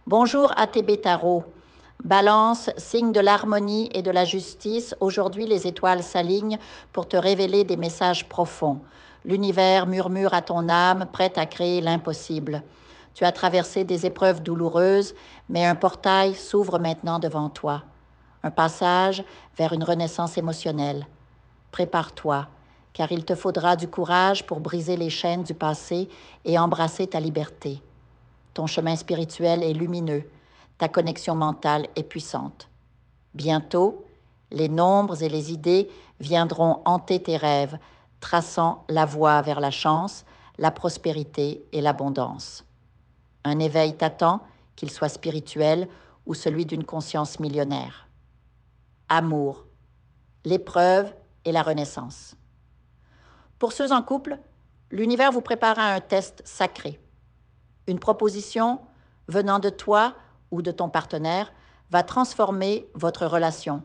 Bonjour ATB Tarot. Balance, signe de l'harmonie et de la justice, aujourd'hui les étoiles s'alignent pour te révéler des messages profonds. L'univers murmure à ton âme, prête à créer l'impossible. Tu as traversé des épreuves douloureuses, mais un portail s'ouvre maintenant devant toi. Un passage vers une renaissance émotionnelle. Prépare-toi, car il te faudra du courage pour briser les chaînes du passé et embrasser ta liberté. Ton chemin spirituel est lumineux, ta connexion mentale est puissante. Bientôt, les nombres et les idées viendront hanter tes rêves, traçant la voie vers la chance, la prospérité et l'abondance. Un éveil t'attend, qu'il soit spirituel ou celui d'une conscience millionnaire. Amour, l'épreuve et la renaissance. Pour ceux en couple, l'univers vous prépare à un test sacré. Une proposition venant de toi ou de ton partenaire va transformer votre relation.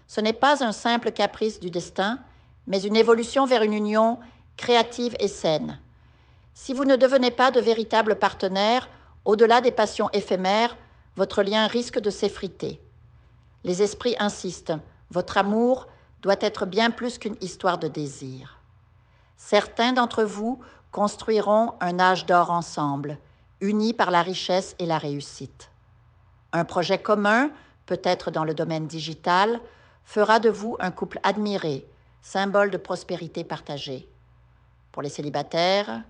Ce n'est pas un simple caprice du destin, mais une évolution vers une union créative et saine. Si vous ne devenez pas de véritables partenaires, au-delà des passions éphémères, votre lien risque de s'effriter. Les esprits insistent, votre amour doit être bien plus qu'une histoire de désir. Certains d'entre vous construiront un âge d'or ensemble, unis par la richesse et la réussite. Un projet commun, peut-être dans le domaine digital, fera de vous un couple admiré, symbole de prospérité partagée. Pour les célibataires,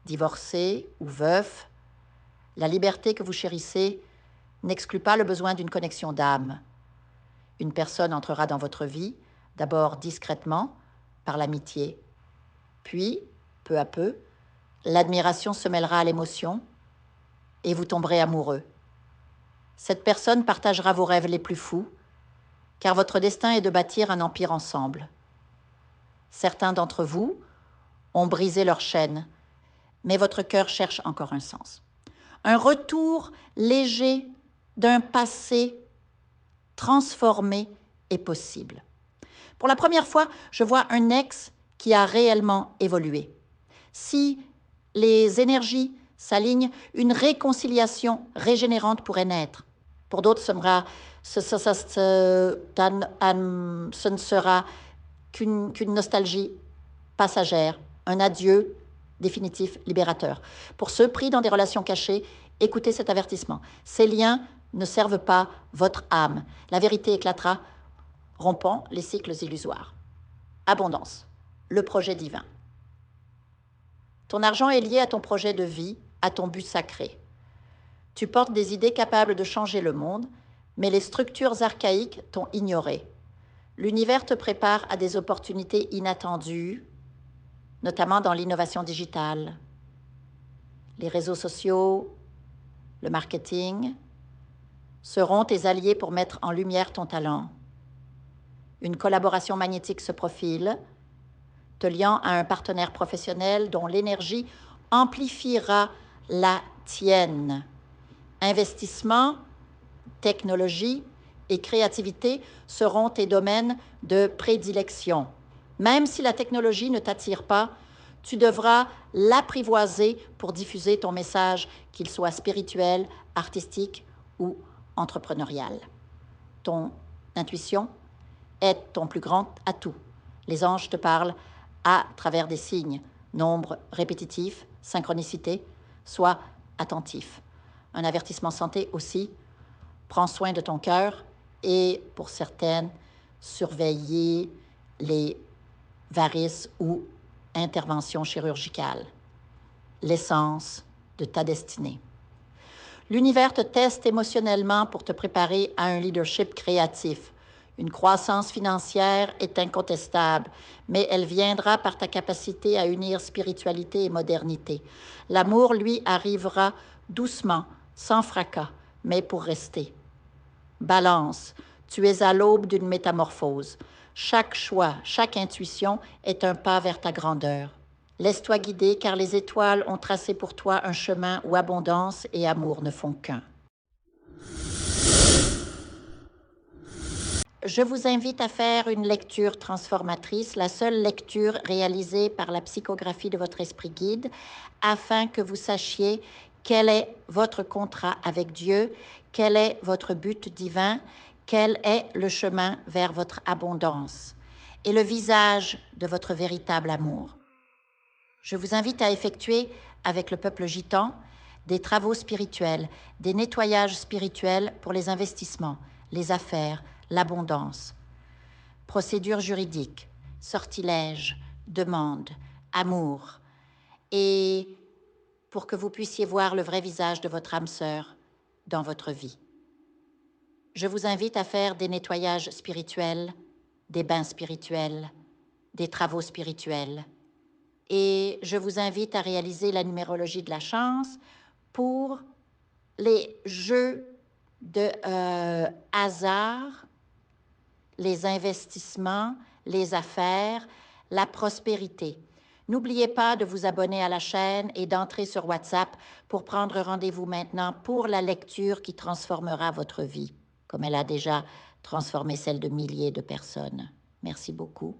divorcés ou veufs, la liberté que vous chérissez n'exclut pas le besoin d'une connexion d'âme. Une personne entrera dans votre vie, d'abord discrètement, par l'amitié. Puis, peu à peu, l'admiration se mêlera à l'émotion et vous tomberez amoureux. Cette personne partagera vos rêves les plus fous, car votre destin est de bâtir un empire ensemble. Certains d'entre vous ont brisé leur chaîne, mais votre cœur cherche encore un sens. Un retour léger d'un passé transformé est possible. Pour la première fois, je vois un ex qui a réellement évolué. Si les énergies s'alignent, une réconciliation régénérante pourrait naître. Pour d'autres, ce ne sera qu'une nostalgie passagère, un adieu définitif, libérateur. Pour ceux pris dans des relations cachées, écoutez cet avertissement. Ces liens ne servent pas votre âme. La vérité éclatera, rompant les cycles illusoires. Abondance, le projet divin. Ton argent est lié à ton projet de vie, à ton but sacré. Tu portes des idées capables de changer le monde, mais les structures archaïques t'ont ignoré. L'univers te prépare à des opportunités inattendues, notamment dans l'innovation digitale, les réseaux sociaux, le marketing seront tes alliés pour mettre en lumière ton talent. Une collaboration magnétique se profile, te liant à un partenaire professionnel dont l'énergie amplifiera la tienne. Investissement, technologie et créativité seront tes domaines de prédilection. Même si la technologie ne t'attire pas, tu devras l'apprivoiser pour diffuser ton message, qu'il soit spirituel, artistique ou entrepreneurial. Ton intuition est ton plus grand atout. Les anges te parlent à travers des signes, nombres répétitifs, synchronicité. Sois attentif. Un avertissement santé aussi. Prends soin de ton cœur et, pour certaines, surveiller les varices ou interventions chirurgicales. L'essence de ta destinée. L'univers te teste émotionnellement pour te préparer à un leadership créatif. Une croissance financière est incontestable, mais elle viendra par ta capacité à unir spiritualité et modernité. L'amour, lui, arrivera doucement, sans fracas, mais pour rester. Balance, tu es à l'aube d'une métamorphose. Chaque choix, chaque intuition est un pas vers ta grandeur. Laisse-toi guider car les étoiles ont tracé pour toi un chemin où abondance et amour ne font qu'un. Je vous invite à faire une lecture transformatrice, la seule lecture réalisée par la psychographie de votre esprit guide, afin que vous sachiez Quel est votre contrat avec Dieu? Quel est votre but divin? Quel est le chemin vers votre abondance? Et le visage de votre véritable amour? Je vous invite à effectuer avec le peuple gitan des travaux spirituels, des nettoyages spirituels pour les investissements, les affaires, l'abondance. Procédures juridiques, sortilèges, demandes, amour. Et pour que vous puissiez voir le vrai visage de votre âme sœur dans votre vie. Je vous invite à faire des nettoyages spirituels, des bains spirituels, des travaux spirituels. Et je vous invite à réaliser la numérologie de la chance pour les jeux de hasard, les investissements, les affaires, la prospérité. N'oubliez pas de vous abonner à la chaîne et d'entrer sur WhatsApp pour prendre rendez-vous maintenant pour la lecture qui transformera votre vie, comme elle a déjà transformé celle de milliers de personnes. Merci beaucoup.